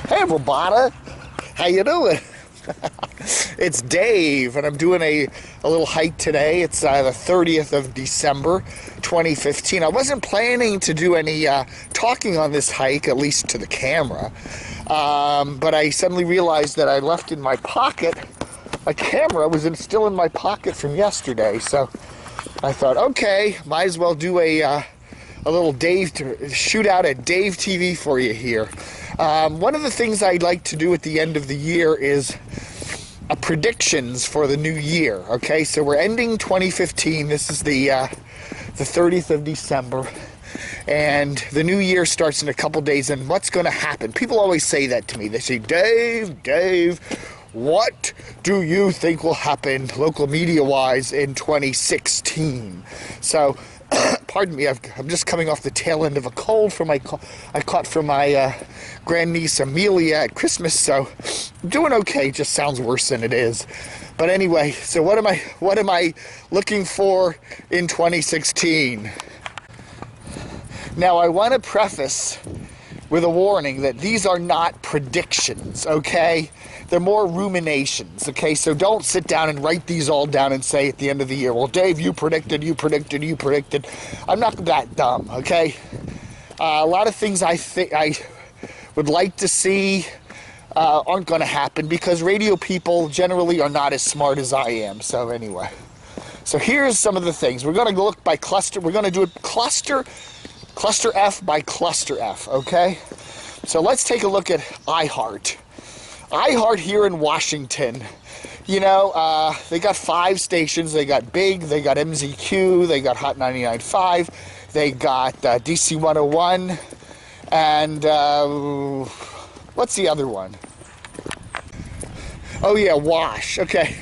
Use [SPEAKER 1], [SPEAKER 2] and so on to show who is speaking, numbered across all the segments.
[SPEAKER 1] Hey, everybody. How you doing? It's Dave, and I'm doing a little hike today. It's the 30th of December, 2015. I wasn't planning to do any talking on this hike, at least to the camera, but I suddenly realized that I left in my pocket a camera. Was still in my pocket from yesterday, so I thought, okay, might as well do a little shoot out at Dave TV for you here. One of the things I like to do at the end of the year is predictions for the new year. Okay, so we're ending 2015. This is the 30th of December, and the new year starts in a couple days. And what's going to happen? People always say that to me. They say, Dave, what do you think will happen local media-wise in 2016? So, pardon me, I'm just coming off the tail end of a cold I caught from my grandniece Amelia at Christmas, so I'm doing okay. It just sounds worse than it is. But anyway, so what am I looking for in 2016? Now, I want to preface with a warning that these are not predictions, okay? They're more ruminations, okay? So don't sit down and write these all down and say at the end of the year, well, Dave, you predicted. I'm not that dumb, okay? A lot of things I think I would like to see aren't going to happen because radio people generally are not as smart as I am. So anyway, so here's some of the things. We're going to look by cluster. We're going to do it cluster F by cluster F, okay? So let's take a look at iHeart. iHeart here in Washington, you know, they got 5 stations. They got Big, they got MZQ, they got Hot 99.5, they got DC 101, and what's the other one? Oh yeah, Wash. Okay,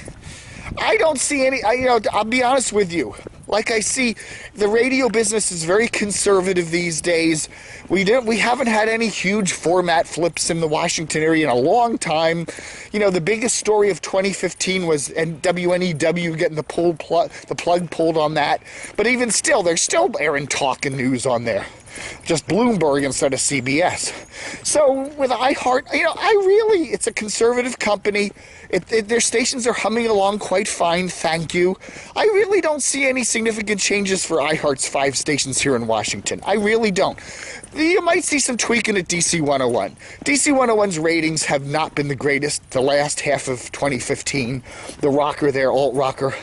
[SPEAKER 1] I don't see any. I'll be honest with you. Like I see, the radio business is very conservative these days. We haven't had any huge format flips in the Washington area in a long time. You know, the biggest story of 2015 was WNEW getting the plug pulled on that. But even still, they're still airing talking news on there. Just Bloomberg instead of CBS. So with iHeart, it's a conservative company. Their stations are humming along quite fine, thank you. I really don't see any significant changes for iHeart's 5 stations here in Washington. I really don't. You might see some tweaking at DC 101. DC 101's ratings have not been the greatest the last half of 2015. The rocker there, alt rocker.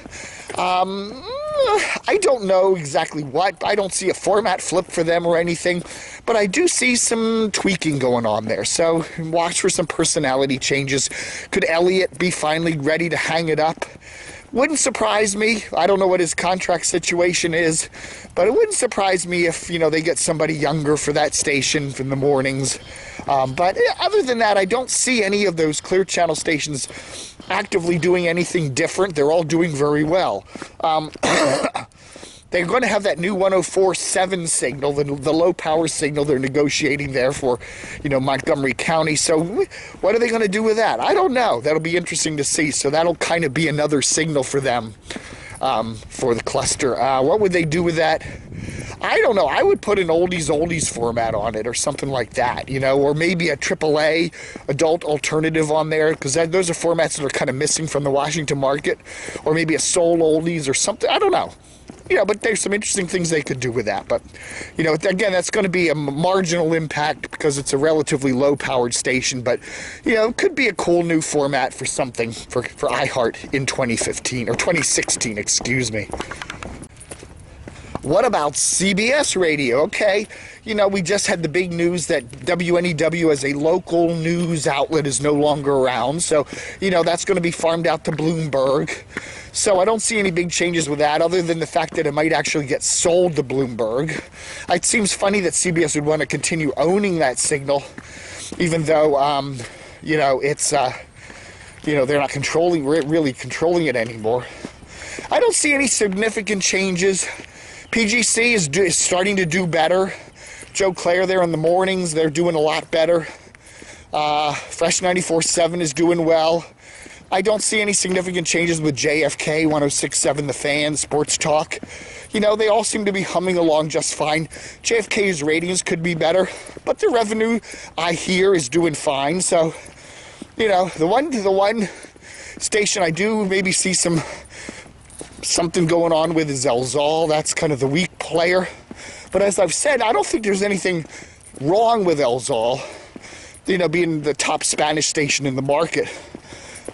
[SPEAKER 1] I don't know exactly what. I don't see a format flip for them or anything, but I do see some tweaking going on there. So watch for some personality changes. Could Elliot be finally ready to hang it up? Wouldn't surprise me. I don't know what his contract situation is, but it wouldn't surprise me if, they get somebody younger for that station in the mornings. But other than that, I don't see any of those Clear Channel stations actively doing anything different. They're all doing very well. They're going to have that new 104.7 signal, the low-power signal they're negotiating there for, Montgomery County. So what are they going to do with that? I don't know. That'll be interesting to see. So that'll kind of be another signal for them, for the cluster. What would they do with that? I don't know. I would put an oldies format on it or something like that, or maybe a AAA adult alternative on there, because those are formats that are kind of missing from the Washington market, or maybe a soul oldies or something. I don't know. But there's some interesting things they could do with that. But, again, that's going to be a marginal impact because it's a relatively low-powered station. But, it could be a cool new format for something for iHeart in 2015, or 2016, excuse me. What about CBS Radio? Okay, we just had the big news that WNEW as a local news outlet is no longer around. So, that's going to be farmed out to Bloomberg. So I don't see any big changes with that other than the fact that it might actually get sold to Bloomberg. It seems funny that CBS would want to continue owning that signal, even though, it's, they're not really controlling it anymore. I don't see any significant changes. PGC is starting to do better. Joe Clare there in the mornings, they're doing a lot better. Fresh 94.7 is doing well. I don't see any significant changes with JFK, 106.7 The Fan, Sports Talk. You know, they all seem to be humming along just fine. JFK's ratings could be better, but the revenue, I hear, is doing fine. So, you know, the one station I do maybe see something going on with is El Zal. That's kind of the weak player. But as I've said, I don't think there's anything wrong with El Zal, you know, being the top Spanish station in the market.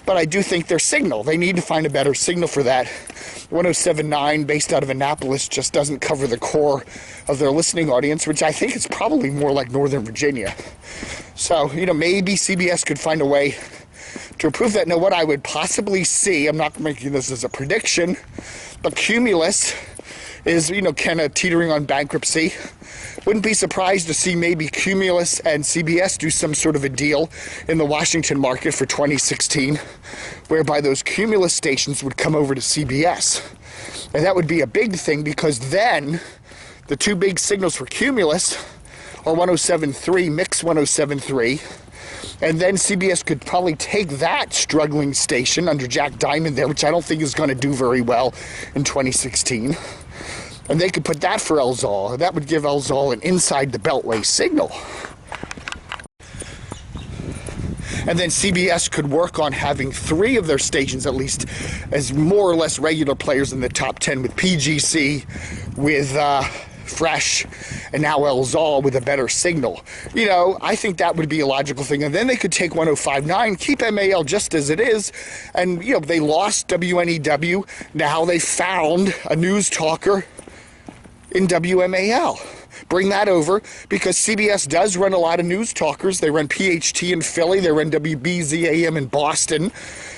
[SPEAKER 1] But I do think their signal, they need to find a better signal for that. 107.9, based out of Annapolis, just doesn't cover the core of their listening audience, which I think is probably more like Northern Virginia. So, you know, maybe CBS could find a way to improve that. Now, what I would possibly see, I'm not making this as a prediction, but Cumulus is, you know, kind of teetering on bankruptcy. Wouldn't be surprised to see maybe Cumulus and CBS do some sort of a deal in the Washington market for 2016, whereby those Cumulus stations would come over to CBS. And that would be a big thing, because then the two big signals for Cumulus are 107.3, Mix 107.3, and then CBS could probably take that struggling station under Jack Diamond there, which I don't think is going to do very well in 2016. And they could put that for El Zal. That would give El Zal an inside the Beltway signal. And then CBS could work on having 3 of their stations at least as more or less regular players in the top 10, with PGC, with Fresh, and now El Zal with a better signal. You know, I think that would be a logical thing. And then they could take 105.9, keep MAL just as it is, and, you know, they lost WNEW. Now they found a news talker in WMAL. Bring that over, because CBS does run a lot of news talkers. They run PHT in Philly, they run WBAL-AM in Boston.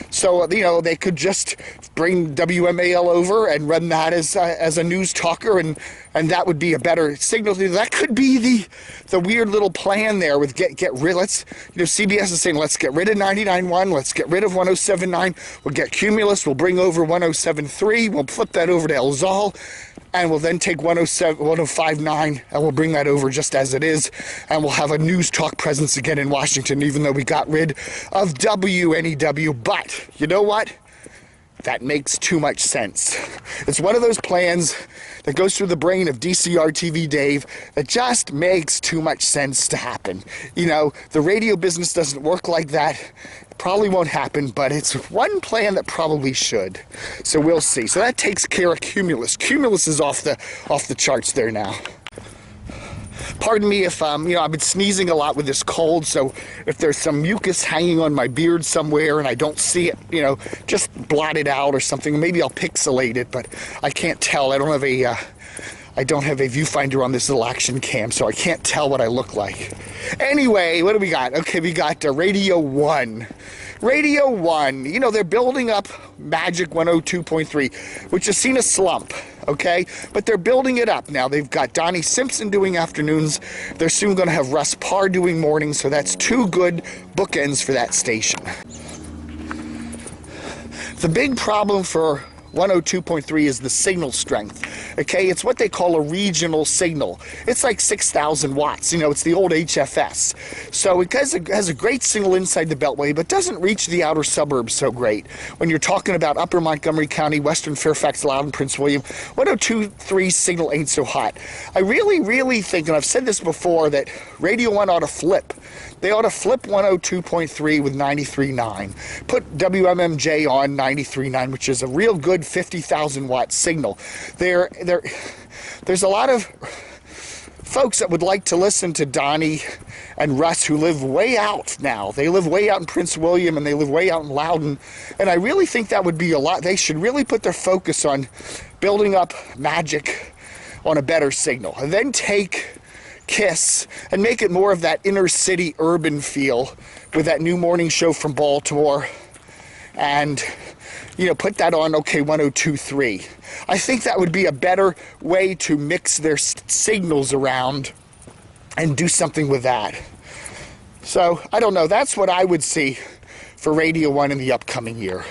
[SPEAKER 1] So, you know, they could just bring WMAL over and run that as a news talker, and that would be a better signal. That could be the weird little plan there with get rid. CBS is saying, let's get rid of 99.1, let's get rid of 107.9, we'll get Cumulus, we'll bring over 107.3, we'll flip that over to El Zal, and we'll then take 105.9 and we'll bring that over just as it is, and we'll have a news talk presence again in Washington, even though we got rid of WNEW. But you know what? That makes too much sense. It's one of those plans that goes through the brain of DCR TV Dave that just makes too much sense to happen. You know, the radio business doesn't work like that. It probably won't happen, but it's one plan that probably should. So we'll see. So that takes care of Cumulus. Cumulus is off the charts there now. Pardon me if, you know, I've been sneezing a lot with this cold, so if there's some mucus hanging on my beard somewhere and I don't see it, you know, just blot it out or something. Maybe I'll pixelate it, but I can't tell. I don't have a viewfinder on this little action cam, so I can't tell what I look like. Anyway, what do we got? Okay, we got Radio 1. Radio 1, you know, they're building up Magic 102.3, which has seen a slump, okay? But they're building it up now. They've got Donnie Simpson doing afternoons. They're soon going to have Russ Parr doing mornings, so that's 2 good bookends for that station. The big problem for 102.3 is the signal strength. Okay, it's what they call a regional signal. It's like 6,000 watts. You know, it's the old HFS. So it has a great signal inside the Beltway, but doesn't reach the outer suburbs so great. When you're talking about Upper Montgomery County, Western Fairfax, Loudoun, Prince William, 102.3 signal ain't so hot. I really think, and I've said this before, that Radio 1 ought to flip. They ought to flip 102.3 with 93.9. Put WMMJ on 93.9, which is a real good 50,000 watt signal. There's a lot of folks that would like to listen to Donnie and Russ who live way out now. They live way out in Prince William and they live way out in Loudoun. And I really think that would be a lot. They should really put their focus on building up Magic on a better signal. And then take KISS and make it more of that inner city urban feel with that new morning show from Baltimore, and, you know, put that on 102.3. I think that would be a better way to mix their signals around and do something with that. So I don't know, that's what I would see for Radio 1 in the upcoming year.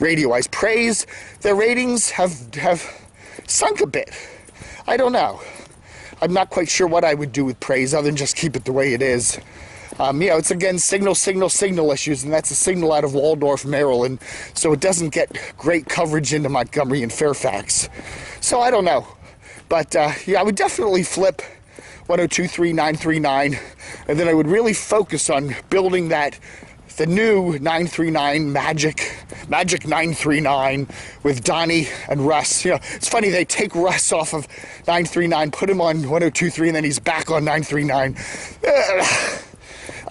[SPEAKER 1] Radio-wise, Praise, their ratings have sunk a bit. I don't know. I'm not quite sure what I would do with Praise other than just keep it the way it is. It's again signal issues, and that's a signal out of Waldorf, Maryland, so it doesn't get great coverage into Montgomery and Fairfax. So I don't know, but I would definitely flip 102.3 939, and then I would really focus on building the new 939 Magic 939 with Donnie and Russ. It's funny, they take Russ off of 939, put him on 102.3, and then he's back on 939.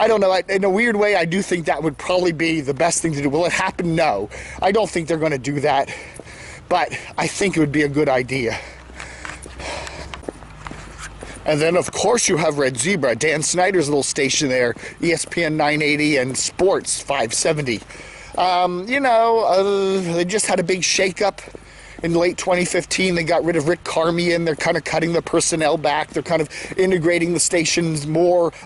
[SPEAKER 1] I don't know. In a weird way, I do think that would probably be the best thing to do. Will it happen? No. I don't think they're going to do that, but I think it would be a good idea. And then, of course, you have Red Zebra, Dan Snyder's little station there, ESPN 980 and Sports 570. They just had a big shakeup in late 2015. They got rid of Rick Carmian. They're kind of cutting the personnel back. They're kind of integrating the stations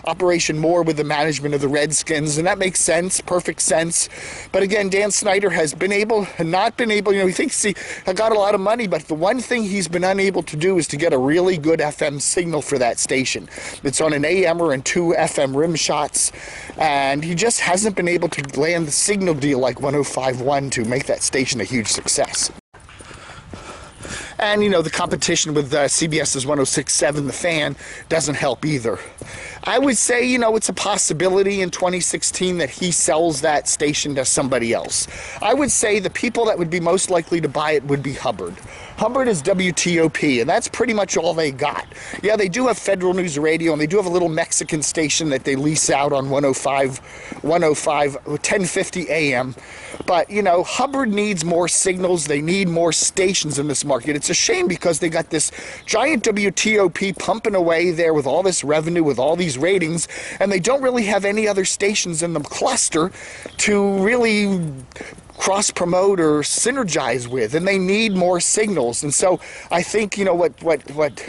[SPEAKER 1] operation more with the management of the Redskins, and that makes sense, perfect sense. But again, Dan Snyder has not been able, he thinks he got a lot of money, but the one thing he's been unable to do is to get a really good FM signal for that station. It's on an AM-er and 2 FM rim shots, and he just hasn't been able to land the signal deal like 105.1 to make that station a huge success. And, the competition with CBS's 106.7, The Fan, doesn't help either. I would say, it's a possibility in 2016 that he sells that station to somebody else. I would say the people that would be most likely to buy it would be Hubbard. Hubbard is WTOP, and that's pretty much all they got. Yeah, they do have Federal News Radio, and they do have a little Mexican station that they lease out on 1050 AM. But, Hubbard needs more signals. They need more stations in this market. It's a shame because they got this giant WTOP pumping away there with all this revenue, with all these ratings, and they don't really have any other stations in the cluster to really cross-promote or synergize with, and they need more signals. And so I think, what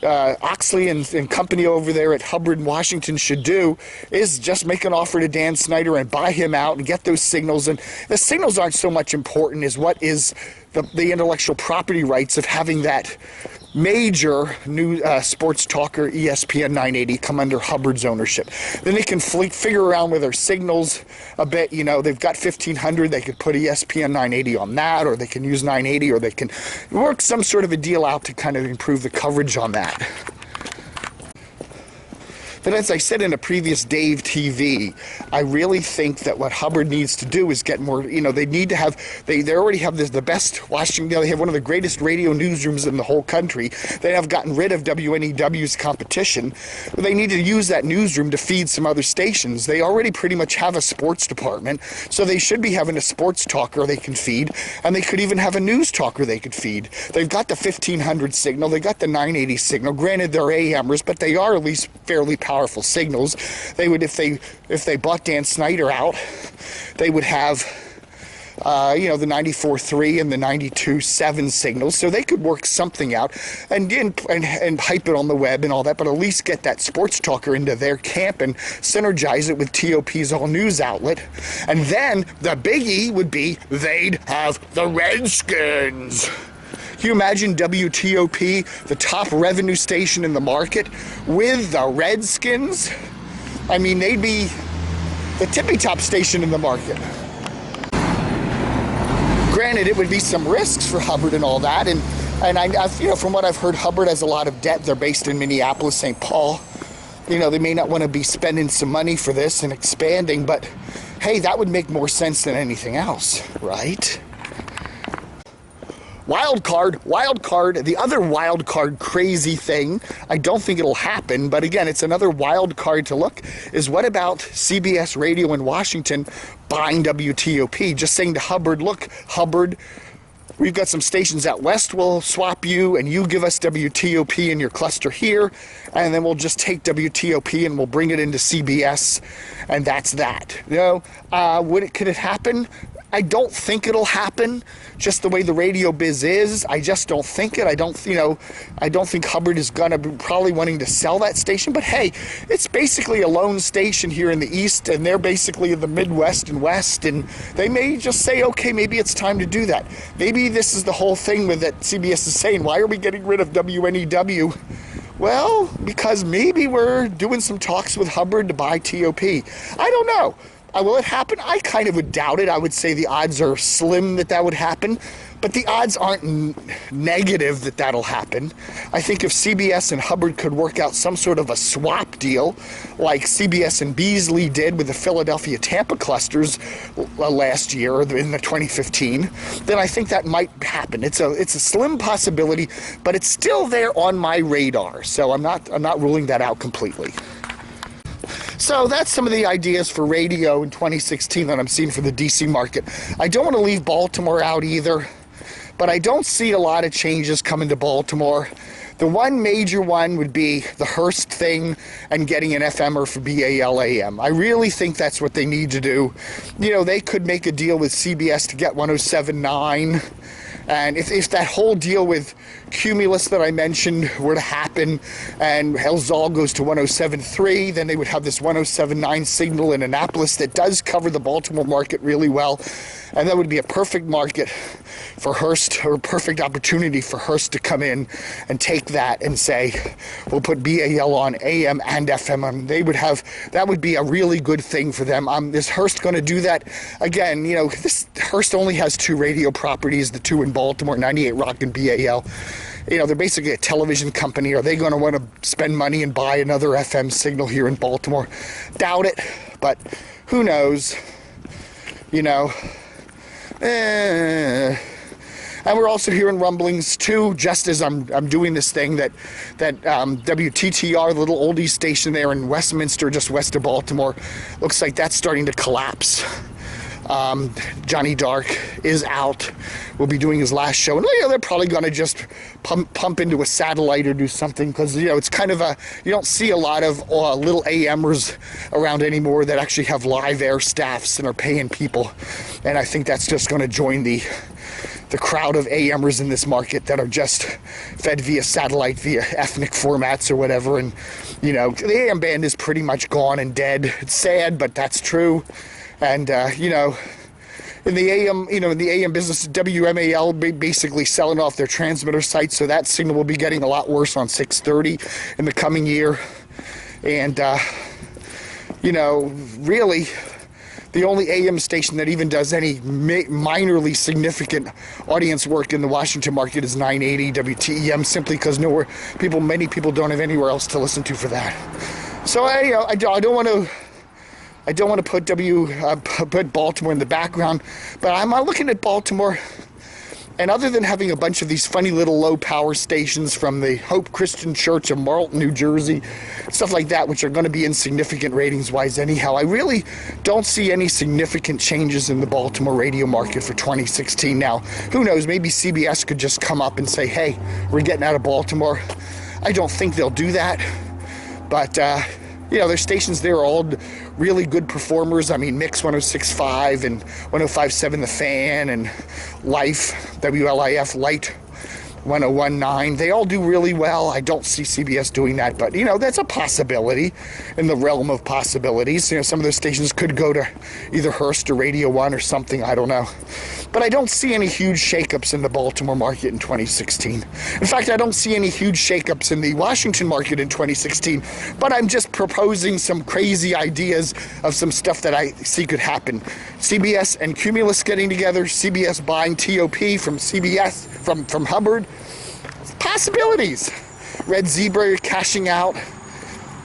[SPEAKER 1] Oxley and company over there at Hubbard in Washington should do is just make an offer to Dan Snyder and buy him out and get those signals. And the signals aren't so much important as what is the intellectual property rights of having that major new sports talker ESPN 980 come under Hubbard's ownership. Then they can figure around with their signals a bit. They've got 1500. They could put ESPN 980 on that, or they can use 980, or they can work some sort of a deal out to kind of improve the coverage on that. But as I said in a previous Dave TV, I really think that what Hubbard needs to do is get more, they need to have, they already have the best Washington, they have one of the greatest radio newsrooms in the whole country. They have gotten rid of WNEW's competition. They need to use that newsroom to feed some other stations. They already pretty much have a sports department, so they should be having a sports talker they can feed, and they could even have a news talker they could feed. They've got the 1500 signal, they got the 980 signal. Granted, they're AMers, but they are at least fairly powerful signals. They would, if they bought Dan Snyder out, they would have the 94.3 and the 92.7 signals, so they could work something out and hype it on the web and all that, but at least get that sports talker into their camp and synergize it with TOP's all news outlet. And then the biggie would be they'd have the Redskins. Can you imagine WTOP, the top revenue station in the market, with the Redskins? I mean, they'd be the tippy-top station in the market. Granted, it would be some risks for Hubbard and all that, and I from what I've heard, Hubbard has a lot of debt. They're based in Minneapolis, St. Paul. They may not want to be spending some money for this and expanding, but hey, that would make more sense than anything else, right? Wild card, the other wild card crazy thing, I don't think it'll happen, but again, it's another wild card to look, is what about CBS Radio in Washington buying WTOP? Just saying to Hubbard, look, Hubbard, we've got some stations out west, we'll swap you, and you give us WTOP in your cluster here, and then we'll just take WTOP and we'll bring it into CBS, and that's that. Could it happen? I don't think it'll happen, just the way the radio biz is. I just don't think it. I don't think Hubbard is gonna be probably wanting to sell that station. But hey, it's basically a lone station here in the East, and they're basically in the Midwest and West, and they may just say, okay, maybe it's time to do that. Maybe this is the whole thing with that CBS is saying, why are we getting rid of WNEW? Well, because maybe we're doing some talks with Hubbard to buy TOP. I don't know. Will it happen? I kind of would doubt it. I would say the odds are slim that would happen, but the odds aren't negative that that'll happen. I think if CBS and Hubbard could work out some sort of a swap deal, like CBS and Beasley did with the Philadelphia-Tampa clusters last year in the 2015, then I think that might happen. It's a slim possibility, but it's still there on my radar. So I'm not ruling that out completely. So that's some of the ideas for radio in 2016 that I'm seeing for the DC market. I don't want to leave Baltimore out either, but I don't see a lot of changes coming to Baltimore. The one major one would be the Hearst thing and getting an FMer for BAL-AM. I really think that's what they need to do. You know, they could make a deal with CBS to get 107.9. And if that whole deal with Cumulus that I mentioned were to happen and Elzal goes to 107.3, then they would have this 107.9 signal in Annapolis that does cover the Baltimore market really well. And that would be a perfect market for Hearst, or a perfect opportunity for Hearst to come in and take that and say, we'll put BAL on AM and FM. That would be a really good thing for them. Is Hearst going to do that? Again, you know, Hearst only has 2 radio properties, the 2 in Baltimore, 98 Rock and BAL. You know, they're basically a television company. Are they going to want to spend money and buy another FM signal here in Baltimore? Doubt it, but who knows? You know. And we're also hearing rumblings too, just as I'm doing this thing, that WTTR, the little oldies station there in Westminster, just west of Baltimore, looks like that's starting to collapse. Johnny Dark is out. Will be doing his last show, and they're probably going to just pump into a satellite or do something, because it's kind of you don't see a lot of little AMers around anymore that actually have live air staffs and are paying people, and I think that's just going to join the crowd of AMers in this market that are just fed via satellite, via ethnic formats or whatever. And the AM band is pretty much gone and dead. It's sad, but that's true. And in the AM business, WMAL basically selling off their transmitter sites, so that signal will be getting a lot worse on 630 in the coming year. And really, the only AM station that even does any minorly significant audience work in the Washington market is 980 WTEM, simply because many people don't have anywhere else to listen to for that. So I don't want to put Baltimore in the background, but I'm looking at Baltimore, and other than having a bunch of these funny little low power stations from the Hope Christian Church of Marlton, New Jersey, stuff like that, which are going to be insignificant ratings wise anyhow, I really don't see any significant changes in the Baltimore radio market for 2016. Now, who knows, maybe CBS could just come up and say, hey, we're getting out of Baltimore. I don't think they'll do that, but their stations there are all really good performers. I mean, Mix 106.5 and 105.7 The Fan and Life, WLIF Light 101.9. They all do really well. I don't see CBS doing that, but that's a possibility in the realm of possibilities. Some of those stations could go to either Hearst or Radio 1 or something. I don't know. But I don't see any huge shakeups in the Baltimore market in 2016. In fact, I don't see any huge shakeups in the Washington market in 2016. But I'm just proposing some crazy ideas of some stuff that I see could happen. CBS and Cumulus getting together, CBS buying TOP from CBS, from Hubbard. Possibilities. Red Zebra cashing out.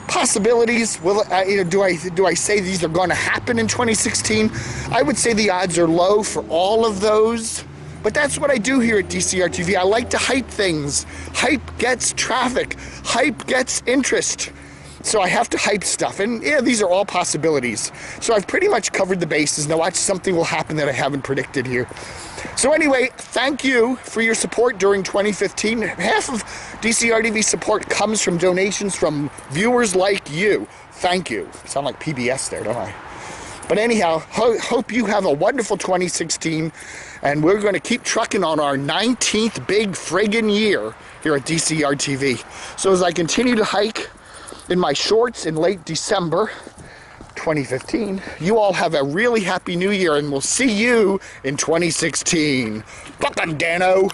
[SPEAKER 1] Possibilities. Do I say these are going to happen in 2016? I would say the odds are low for all of those, but that's what I do here at DCR TV. I like to hype things. Hype gets traffic. Hype gets interest. So I have to hype stuff, and these are all possibilities. So I've pretty much covered the bases. Now watch, something will happen that I haven't predicted here. So anyway, thank you for your support during 2015. Half of DCR TV support comes from donations from viewers like you. Thank you. Sound like PBS there, don't I? But anyhow, hope you have a wonderful 2016, and we're going to keep trucking on our 19th big friggin' year here at DCR TV. So as I continue to hike in my shorts in late December 2015, you all have a really happy new year, and we'll see you in 2016. Buck on Dano.